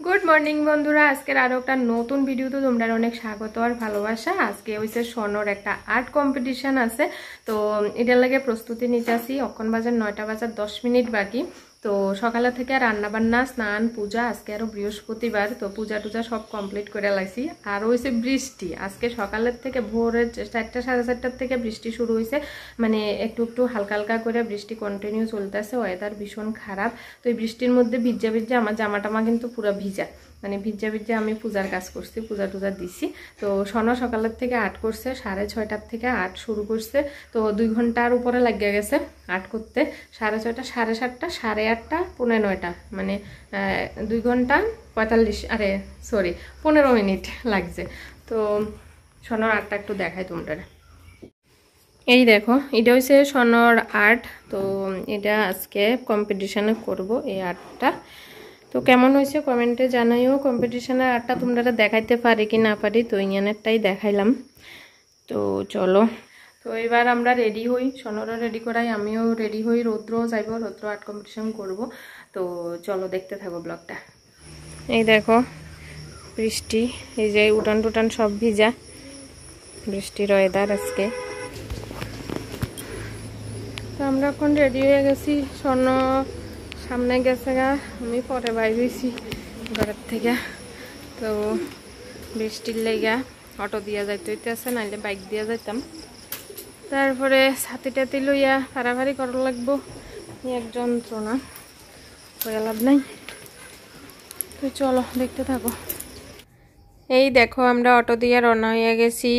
Good morning বন্ধুরা, আজকের আরো একটা নতুন ভিডিওতে তোমরা অনেক স্বাগত আর ভালোবাসা। আজকে হইছে সনর একটা আর্ট কম্পিটিশন আছে, তো এটার লাগে প্রস্তুতি নিতে আসি। এখন বাজার 9টা বাজার 10 মিনিট বাকি। তো সকালে থেকে রান্না বান্না, স্নান, পূজা, আজকে আরো বৃহস্পতিবার, তো পূজা টুজা সব কমপ্লিট করে লাইছি। আর হয়েছে বৃষ্টি, আজকে সকালের থেকে ভোরের 4টা সাড়ে 4টার থেকে বৃষ্টি শুরু হয়েছে। মানে একটু একটু হালকা হালকা করে বৃষ্টি কন্টিনিউ চলতেছে, ওয়েদার ভীষণ খারাপ। তো এই বৃষ্টির মধ্যে ভিজা ভিজা আমার জামা টামা কিন্তু পুরো ভিজা, মানে ভিজা ভিজা আমি পূজার কাজ করছি, পূজা টুজা দিছি। তো সনা সকালের থেকে আর্ট করছে, 6:30টার থেকে আর্ট শুরু করছে। তো 2 ঘন্টার উপরে লাগিয়ে গেছে আর্ট করতে। 6:30, 7:30, 8:30, 9:30, মানে 2 ঘন্টা 15 মিনিট লাগছে। তো সনার আর্টটা একটু দেখাই তোমরা। এই দেখো, এটা হচ্ছে সনর আর্ট। তো এটা আজকে কম্পিটিশনে করব এই আর্টটা। তো কেমন হয়েছে কমেন্টে জানাইও। কম্পিটিশনের আর্টটা তোমরা দেখাইতে পারি কি না পারি, তো ইয়ানেরটাই দেখাইলাম। তো চলো, তো এবার আমরা রেডি হই, সনরও রেডি করাই, আমিও রেডি হই। রৌদ্রও যাইব, রৌদ্র আর্ট কম্পিটিশন করব। তো চলো দেখতে থাকো ব্লগটা। এই দেখো বৃষ্টি, এই যে উঠান টুটান সব ভিজা, বৃষ্টির ওয়েদার আজকে। তো আমরা এখন রেডি হয়ে গেছি, স্বর্ণ সামনে গেছে গা, আমি পরে বাইরেছি ঘরের থেকে। তো বৃষ্টির লেগা অটো দিয়া যাইতে হইতেছে, নাইলে বাইক দিয়া যাইতাম। তারপরে ছাতি টাতি লইয়া ফাড়াফাড়ি করা লাগবো, এক যন্ত্রণা, হয়ে লাভ নাই। তো চলো দেখতে থাকো। এই দেখো আমরা অটো দিয়ে রওনা হয়ে গেছি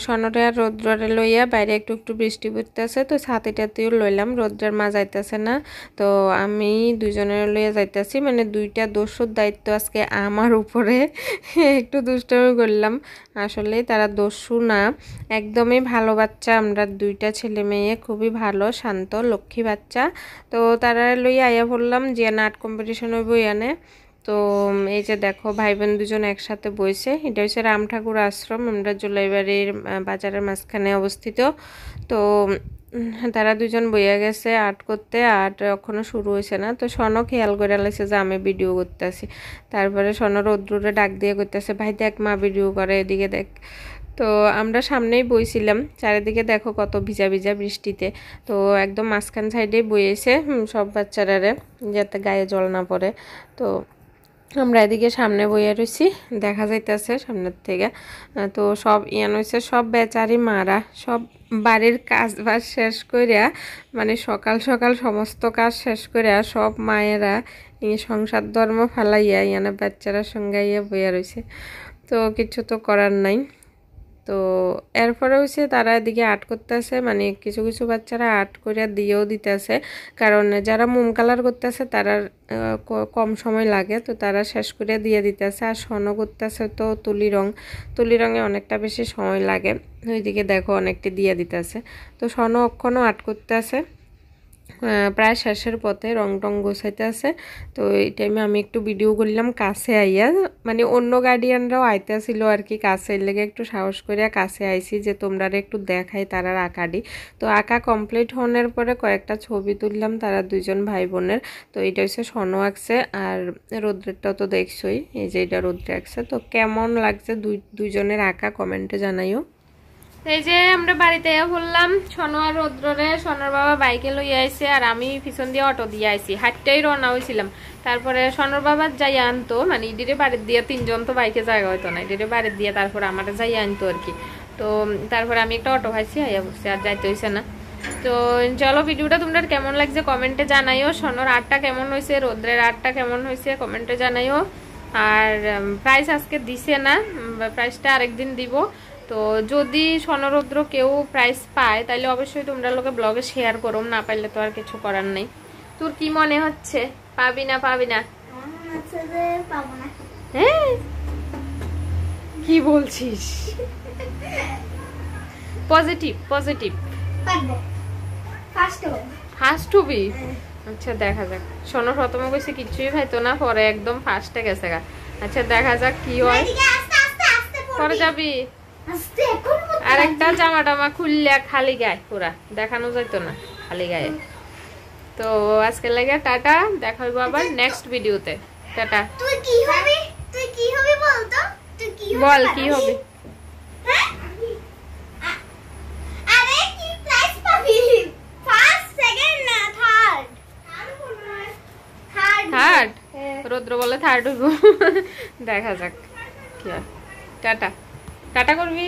সনরে আর রৌদ্রে লইয়া। বাইরে একটু একটু বৃষ্টি পড়তেছে, তো ছাতিটাতেও লইলাম, রৌদ্রের মা যাইতেছে না। তো আমি দুজনের লইয়া যাইতেছি, মানে দুইটা দস্যুর দায়িত্ব আজকে আমার উপরে। একটু দুষ্টামি করলাম, আসলে তারা দস্যু না, একদমই ভালো বাচ্চা। আমরা দুইটা ছেলে মেয়ে, খুবই ভালো শান্ত লক্ষ্মী বাচ্চা। তো তারা লইয়া আইয়া বললাম যে আর্ট কম্পিটিশন হইব ইয়ানে। তো এই যে দেখো ভাই বোন দুজন একসাথে বইছে, এটা হচ্ছে রাম ঠাকুর আশ্রম, আমরা জুলাইবাড়ির বাজারের মাঝখানে অবস্থিত। তো তারা দুজন বইয়া গেছে আর্ট করতে, আর্ট এখনো শুরু হয়েছে না। তো সনও খেয়াল করে লাগছে যে আমি ভিডিও করতেছি। তারপরে সন রৌদ্রে ডাক দিয়ে করতেছে, ভাই দেখ মা ভিডিও করে, এদিকে দেখ। তো আমরা সামনেই বইছিলাম, চারিদিকে দেখো কত ভিজা ভিজা বৃষ্টিতে। তো একদম মাঝখান সাইডেই বইয়েছে সব বাচ্চারারে, যাতে গায়ে জল না পড়ে। তো আমরা এদিকে সামনে বইয়া রয়েছি, দেখা যাইতেছে সামনের থেকে। তো সব ইয়ান হয়েছে, সব বেচারি মারা সব বাড়ির কাজ বাজ শেষ করিয়া, মানে সকাল সকাল সমস্ত কাজ শেষ করিয়া সব মায়েরা সংসার ধর্ম ফেলাইয়া ইয়ানা বাচ্চারা সঙ্গে ইয়া বইয়া রয়েছে। তো কিছু তো করার নাই। তো এরপরে হচ্ছে তারা এদিকে আর্ট করতেছে, মানে কিছু কিছু বাচ্চারা আর্ট করে দিয়েও দিতেছে, কারণ যারা মোম কালার করতেছে তারা কম সময় লাগে, তো তারা শেষ করে দিয়ে দিতেছে। আর স্বর্ণ করতেছে তো তুলি রঙে অনেকটা বেশি সময় লাগে, ওইদিকে দেখো অনেকটা দিয়ে দিতেছে। তো স্বর্ণ অক্ষণও আর্ট করতেছে, প্রায় শেষের পথে, রং টং গোছাইতে আছে। তো এই টাইমে আমি একটু ভিডিও করলাম কাছে আইয়া, মানে অন্য গার্ডিয়ানরাও আইতে আসিল আর কি, কাছে লেগে একটু সাহস করিয়া কাছে আইছি যে তোমরা একটু দেখাই তারার আঁকাডি। তো আঁকা কমপ্লিট হওয়ার পরে কয়েকটা ছবি তুললাম তারা দুজন ভাই বোনের। তো এটা হচ্ছে স্বর্ণ আঁকছে, আর রৌদ্রেরটাও তো দেখছোই, এই যে এটা রৌদ্রে আঁকছে। তো কেমন লাগছে দুইজনের আঁকা কমেন্টে জানাইও। এই যে আমরা বাড়িতে বললাম সনো আর রৌদ্রে, সনোর বাবা বাইকে লইয়া আইছে আর আমি পিছন দিয়ে অটো দিয়ে আইছি, হাঁটতেই রওনা হয়েছিলাম। তারপরে সনোর বাবা যাই আনতো, মানে ইডিরে বাড়ির দিয়ে, তিনজন তো বাইকে জায়গা হইতো না, ইডিরে বাড়ির দিয়ে তারপরে আমার যাই আনতো আর কি। তো তারপরে আমি একটা অটো খাইছি, আইয়া বসছি, আর যাইতে হয়েছে না। তো চলো ভিডিওটা তোমরা কেমন লাগছে কমেন্টে জানাইও। সনোর আর্টটা কেমন হয়েছে, রৌদ্রের আর্টটা কেমন হয়েছে কমেন্টে জানাইও। আর প্রাইস আজকে দিছে না, প্রাইসটা আরেকদিন দিব। তো যদি সনরৌদ্র কেউ প্রাইজ পায় তাহলে অবশ্যই তোমরা লোকে ব্লগে শেয়ার করো, না পাইলে তো আর কিছু করার নেই। তোর কি মনে হচ্ছে, পাবি না? হ্যাঁ কি বলছিস? পজিটিভ ফার্স্ট হবি? আচ্ছা দেখা যাক। শোনো প্রথমে কইছে কিছুই খাইতো না, পরে একদম ফার্স্টে গেছে গা। আচ্ছা দেখা যাক কি হয়, পরে যাবি। আর একটা জামা টামা খুললে খালি গায়ে পুরা দেখানো যাইতো না, খালি গায়ে। তো আজকে লাগে টাটা, দেখা হইব আবার নেক্সট ভিডিওতে। টাটা। তুই কি হবি? তুই কি হবি বল তো? তুই কি হবি? বল কি হবে? হ্যাঁ? আরে কি প্রাইজ পাবি? ফার্স্ট, সেকেন্ড না থার্ড? থার্ড। রুদ্র বলে থার্ড হইব। দেখা যাক কি হয়। টাটা টাটা করবি।